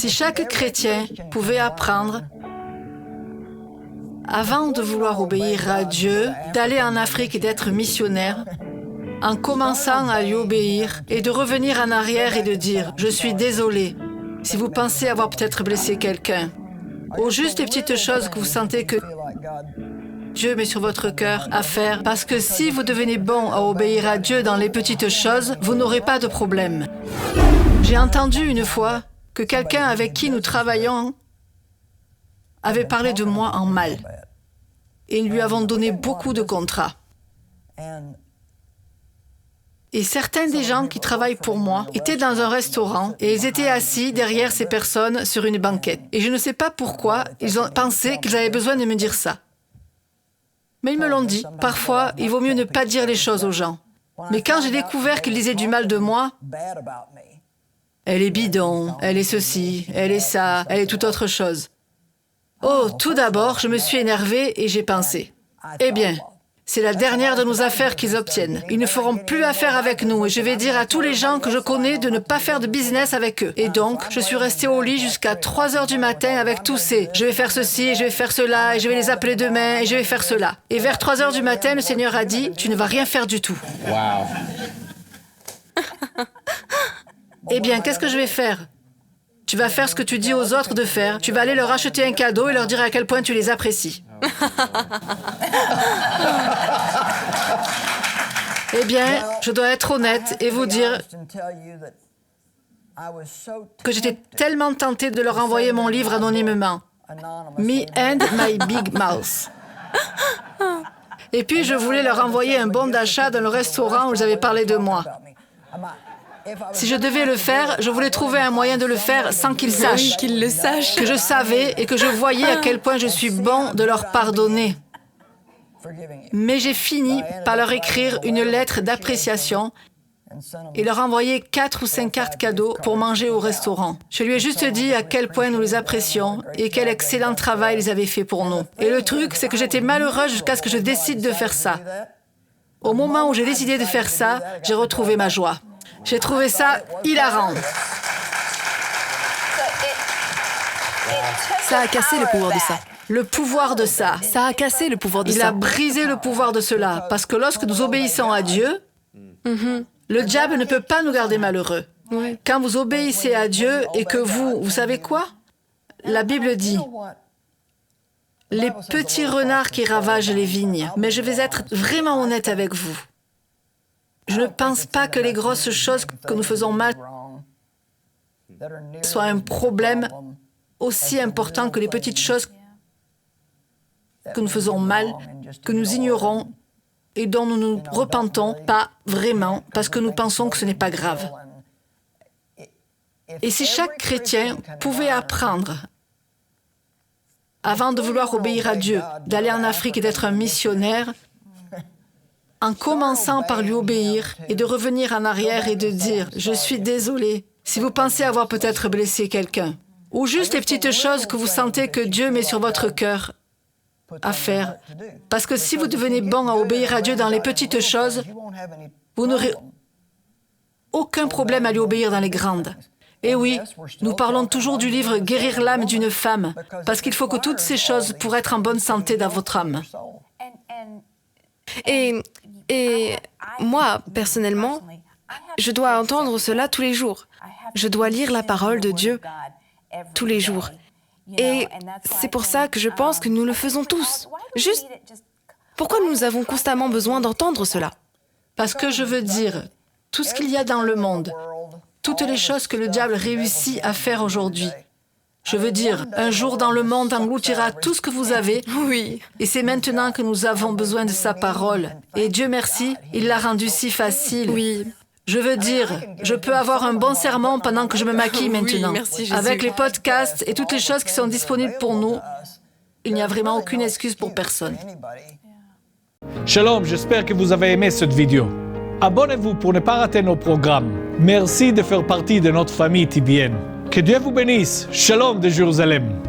Si chaque chrétien pouvait apprendre, avant de vouloir obéir à Dieu, d'aller en Afrique et d'être missionnaire, en commençant à lui obéir et de revenir en arrière et de dire « Je suis désolé si vous pensez avoir peut-être blessé quelqu'un ». Au juste les petites choses que vous sentez que Dieu met sur votre cœur à faire, parce que si vous devenez bon à obéir à Dieu dans les petites choses, vous n'aurez pas de problème. J'ai entendu une fois que quelqu'un avec qui nous travaillons avait parlé de moi en mal. Et nous lui avons donné beaucoup de contrats. Et certains des gens qui travaillent pour moi étaient dans un restaurant et ils étaient assis derrière ces personnes sur une banquette. Et je ne sais pas pourquoi ils ont pensé qu'ils avaient besoin de me dire ça. Mais ils me l'ont dit. Parfois, il vaut mieux ne pas dire les choses aux gens. Mais quand j'ai découvert qu'ils disaient du mal de moi, elle est bidon, elle est ceci, elle est ça, elle est toute autre chose. Oh, tout d'abord, je me suis énervée et j'ai pensé, eh bien, c'est la dernière de nos affaires qu'ils obtiennent. Ils ne feront plus affaire avec nous et je vais dire à tous les gens que je connais de ne pas faire de business avec eux. Et donc, je suis restée au lit jusqu'à 3 heures du matin avec tous ces « je vais faire ceci, et je vais faire cela, et je vais les appeler demain, et je vais faire cela ». Et vers 3 heures du matin, le Seigneur a dit « tu ne vas rien faire du tout ». Wow. Eh bien, qu'est-ce que je vais faire? Tu vas faire ce que tu dis aux autres de faire. Tu vas aller leur acheter un cadeau et leur dire à quel point tu les apprécies. Eh bien, je dois être honnête et vous dire que j'étais tellement tentée de leur envoyer mon livre anonymement. Me and My Big Mouth. Et puis, je voulais leur envoyer un bon d'achat dans le restaurant où ils avaient parlé de moi. Si je devais le faire, je voulais trouver un moyen de le faire sans qu'ils sachent. Oui, qu'ils le sachent. Que je savais et que je voyais à quel point je suis bon de leur pardonner. Mais j'ai fini par leur écrire une lettre d'appréciation et leur envoyer 4 ou 5 cartes cadeaux pour manger au restaurant. Je lui ai juste dit à quel point nous les apprécions et quel excellent travail ils avaient fait pour nous. Et le truc, c'est que j'étais malheureuse jusqu'à ce que je décide de faire ça. Au moment où j'ai décidé de faire ça, j'ai retrouvé ma joie. J'ai trouvé ça hilarant. Ça a cassé le pouvoir de ça. Le pouvoir de ça. Ça a cassé le pouvoir de Il ça. a brisé le pouvoir de cela. Parce que lorsque nous obéissons à Dieu, le diable ne peut pas nous garder malheureux. Ouais. Quand vous obéissez à Dieu et que vous savez quoi? La Bible dit, les petits renards qui ravagent les vignes. Mais je vais être vraiment honnête avec vous. Je ne pense pas que les grosses choses que nous faisons mal soient un problème aussi important que les petites choses que nous faisons mal, que nous ignorons et dont nous nous repentons pas vraiment parce que nous pensons que ce n'est pas grave. Et si chaque chrétien pouvait apprendre, avant de vouloir obéir à Dieu, d'aller en Afrique et d'être un missionnaire, en commençant par lui obéir et de revenir en arrière et de dire « Je suis désolé si vous pensez avoir peut-être blessé quelqu'un » ou juste les petites choses que vous sentez que Dieu met sur votre cœur à faire. Parce que si vous devenez bon à obéir à Dieu dans les petites choses, vous n'aurez aucun problème à lui obéir dans les grandes. Et oui, nous parlons toujours du livre « Guérir l'âme d'une femme » parce qu'il faut que toutes ces choses pour être en bonne santé dans votre âme. Et moi, personnellement, je dois entendre cela tous les jours. Je dois lire la parole de Dieu tous les jours. Et c'est pour ça que je pense que nous le faisons tous. Juste, pourquoi nous avons constamment besoin d'entendre cela? Parce que je veux dire, tout ce qu'il y a dans le monde, toutes les choses que le diable réussit à faire aujourd'hui, je veux dire, un jour dans le monde engloutira tout ce que vous avez. Oui. Et c'est maintenant que nous avons besoin de sa parole. Et Dieu merci, il l'a rendu si facile. Oui. Je veux dire, je peux avoir un bon sermon pendant que je me maquille maintenant. Oui, merci Jésus. Avec les podcasts et toutes les choses qui sont disponibles pour nous, il n'y a vraiment aucune excuse pour personne. Shalom, j'espère que vous avez aimé cette vidéo. Abonnez-vous pour ne pas rater nos programmes. Merci de faire partie de notre famille TBN. Que Dieu vous bénisse. Shalom de Jérusalem.